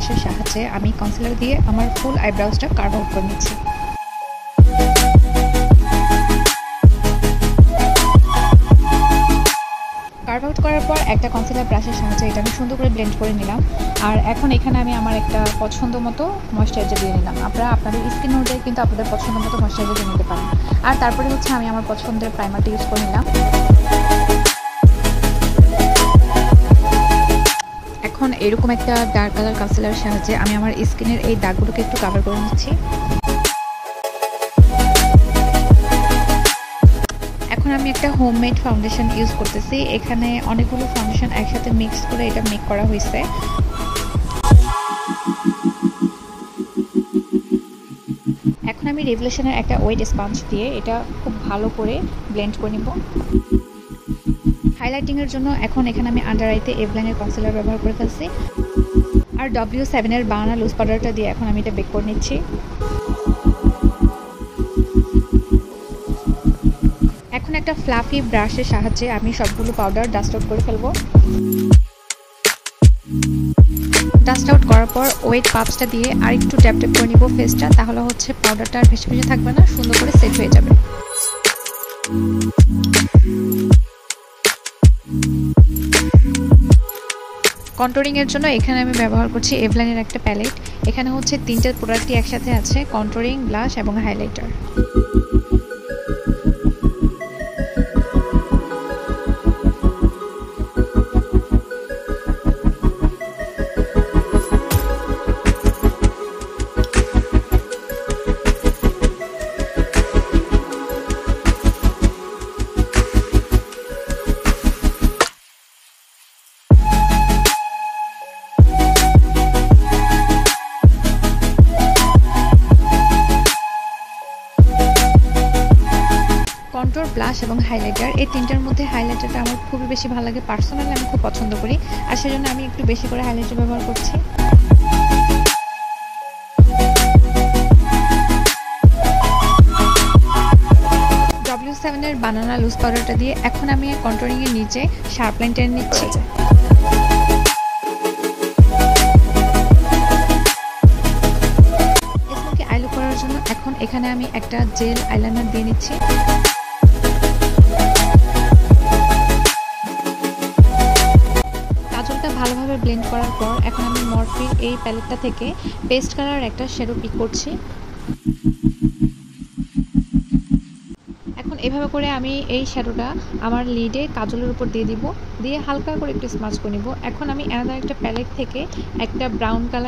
ব্রাশের সাহায্যে আমি কনসিলার দিয়ে আমার ফুল আইব্রাউজটা কার্ভ আউট করে নিচ্ছি। কার্ভ আউট করার পর একটা কনসিলার ব্রাশের সাহায্যে এটা আমি সুন্দর করে ব্লেন্ড করে নিলাম। আর এখন এখানে আমি আমার একটা পছন্দ মতো ময়েশ্চারাইজার দিয়ে নিলাম। আপনারা আপনাদের স্কিন অনুযায়ী কিন্তু আপনাদের পছন্দ মতো ময়েশ্চারাইজার দিয়ে নিতে পারেন। আর তারপরে হচ্ছে আমি আমার পছন্দের প্রাইমারটা ইউজ করে নিলাম। এখন এরকম একটা ডার্ক কালার কনসিলারের সাহায্যে আমি আমার স্কিনের এই দাগগুলোকে একটু কভার করে নিচ্ছি। এখন আমি একটা হোমমেড ফাউন্ডেশন ইউজ করতেছি। এখানে অনেকগুলো ফাউন্ডেশন একসাথে মিক্স করে এটা মেক করা হয়েছে। এখন আমি রেভলিউশনের একটা ওয়েট স্পঞ্জ দিয়ে এটা খুব ভালো করে ব্লেন্ড করে নিব। হাইলাইটিংয়ের জন্য এখন এখানে আমি আন্ডার আইতে এভলাইনের কনসিলার ব্যবহার করে ফেলছি। আর W7 এর বানানা লুজ পাউডারটা দিয়ে এখন আমি এটা বেক করে নিচ্ছি। এখন একটা ফ্লাফি ব্রাশের সাহায্যে আমি সবগুলো পাউডার ডাস্ট আউট করে ফেলবো। ডাস্ট আউট করার পর ওয়েট পাপসটা দিয়ে আর একটু ট্যাপ ট্যাপ করে নিব ফেসটা, তাহলে হচ্ছে পাউডারটা আর ভেসে ভেসে থাকবে না, সুন্দর করে সেট হয়ে যাবে। কন্ট্রোলিং এর জন্য এখানে আমি ব্যবহার করছি এভলাইনের একটা প্যালেট। এখানে হচ্ছে তিনটে প্রোডাক্টই একসাথে আছে, কন্ট্রোলিং, ব্লাশ এবং হাইলাইটার। কন্ট্রোল, ব্লাশ এবং হাইলাইটার, এই তিনটার মধ্যে হাইলাইটারটা আমার খুবই বেশি ভালো লাগে। পার্সোনালি আমি খুব পছন্দ করি, আর সেজন্য আমি একটু বেশি করে হাইলাইটার ব্যবহার করছি। W7 এর বানানা লুজ পাউডারটা দিয়ে এখন আমি কন্ট্রোলিং এর নিচে শার্প লাইন টেনে নিচ্ছি। স্মোকি আই লুক করার জন্য এখন এখানে আমি একটা জেল আইলাইনার দিয়ে নিচ্ছি। কাজলটা ভালোভাবে ব্লেন্ড করার পর এখন আমি মরফির এই প্যালেটটা থেকে পেস্ট কালার একটা শ্যাডো পিক করছি। এখন এভাবে করে আমি এই শ্যাডোটা আমার লিডে কাজলের উপর দিয়ে দিব, দিয়ে হালকা করে একটু স্মাচ করে নিব। এখন আমি আলাদা একটা প্যালেট থেকে একটা ব্রাউন কালার